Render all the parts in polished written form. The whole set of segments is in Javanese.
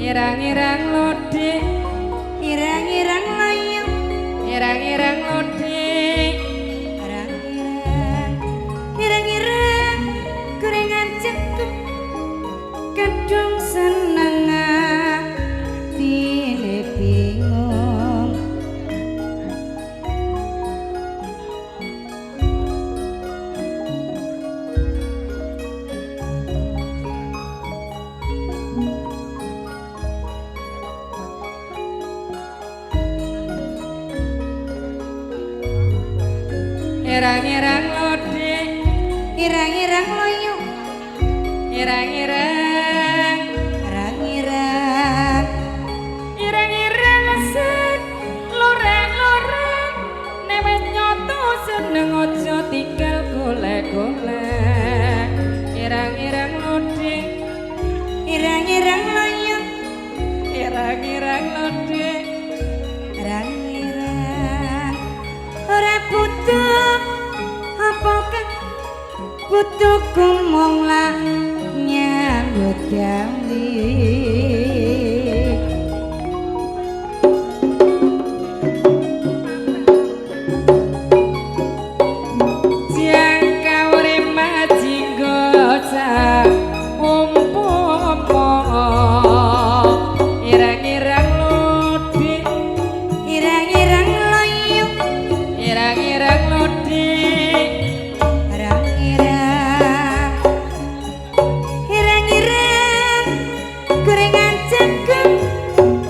Irang-irang lodi, irang-irang layang, irang-irang lodi, irang-irang, irang-irang gorengan cekuk, kadung seneng atine bingung. irang-irang lodi, Irang-irang loyo, irang-irang, irang-irang, irang-irang lesek, loreng-loreng, newes nyoto seneng ojo tinggal golek-golek. Irang-irang lodi, irang-irang loyo, irang-irang lodi, irang-irang. Ora butuh apa kang butuh kumong lah nyambut gawe. jangka urima jinggo sak umpomo. Irang-irang lodi, Irang-irang loyo, irang-irang lodi, irang-irang, irang-irang gorengan cekuk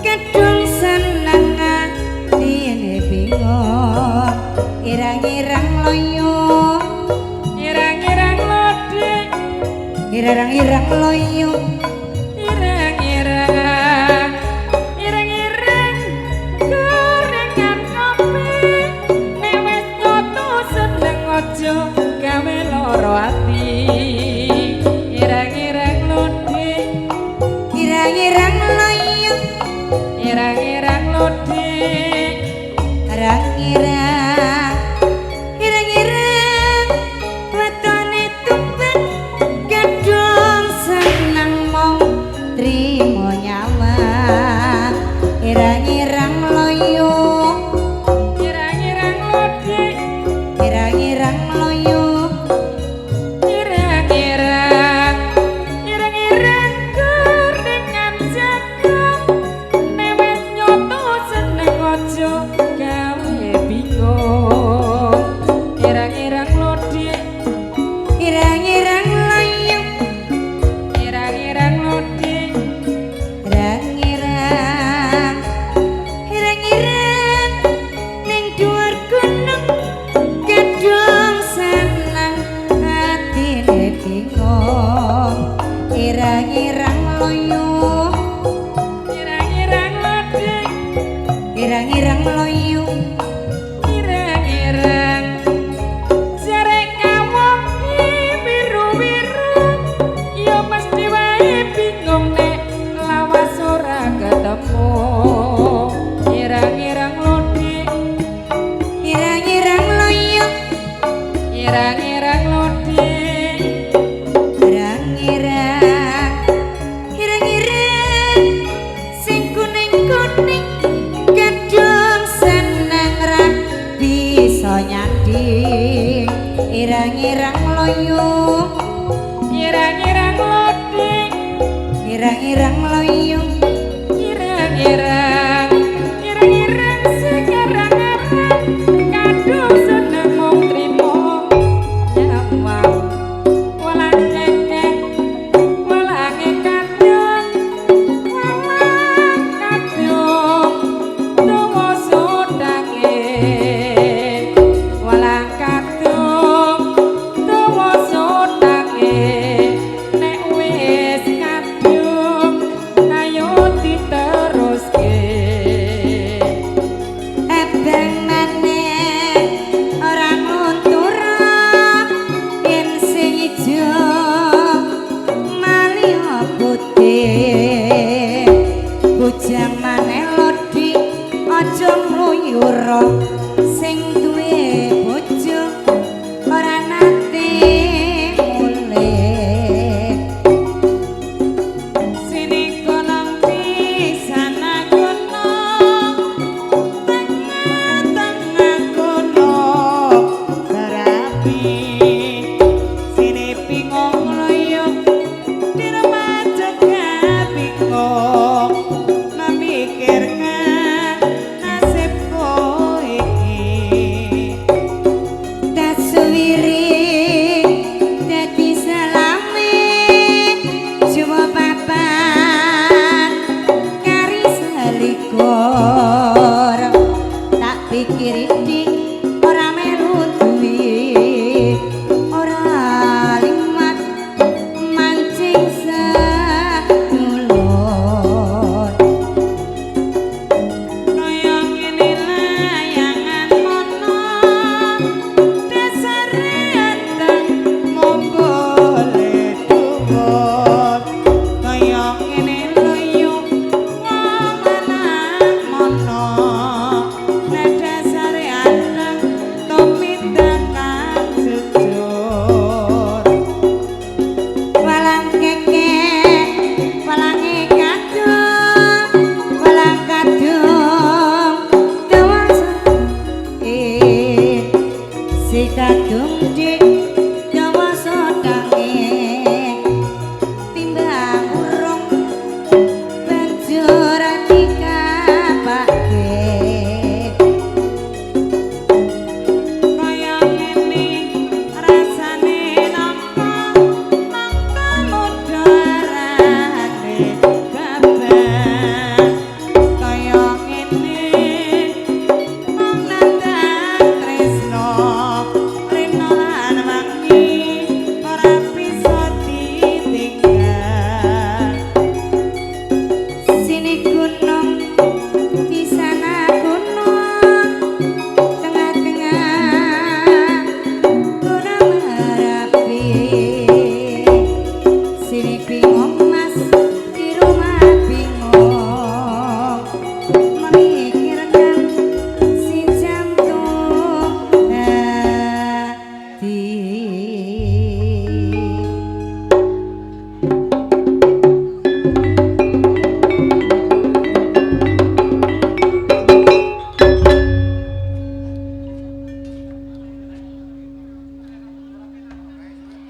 kadung seneng atine bingung. Irang-irang loyo, irang-irang lodi, irang-irang loyo, irang-irang, irang-irang gorengan kopi, newes nyoto seneng ojo gawe loro ati. Irang-irang lodi, irang-irang loyo, irang-irang lodi, irang-irang, irang-irang wetone tumpet kadung seneng mong trimo nyawang. Irang-irang loyo, irang-irang lodi, irang-irang loyo, irang-irang, irang-irang gorengan jagung, newes nyoto seneng ojo gawe bingung. Irang-irang lodi, irang-irang loyo, irang-irang lodi, irang-irang, irang-irang ning dhuwur gunung kadung seneng atine bingung. Irang-irang loyo, irang-irang lodi, irang-irang loyo, irang-irang jare kawong biru-biru, ya mesti wae bingung nek lawas ora ketemu. Irang-irang lodi, irang-irang loyo, irang-irang lodi, irang-irang, irang-irang sing kuning-kuning kadung seneng ra bisa nyanding. Irang-irang loyo, irang-irang lodi, irang-irang loyo, irang-irang, irang-irang sing arang-arang kadung seneng mung trimo nyawang. Walang cengkeh, walange kadung, walang kadung dawa sodange. Walang kadung dawa sodange, nek wis kadung ayo diteruske. kadung dik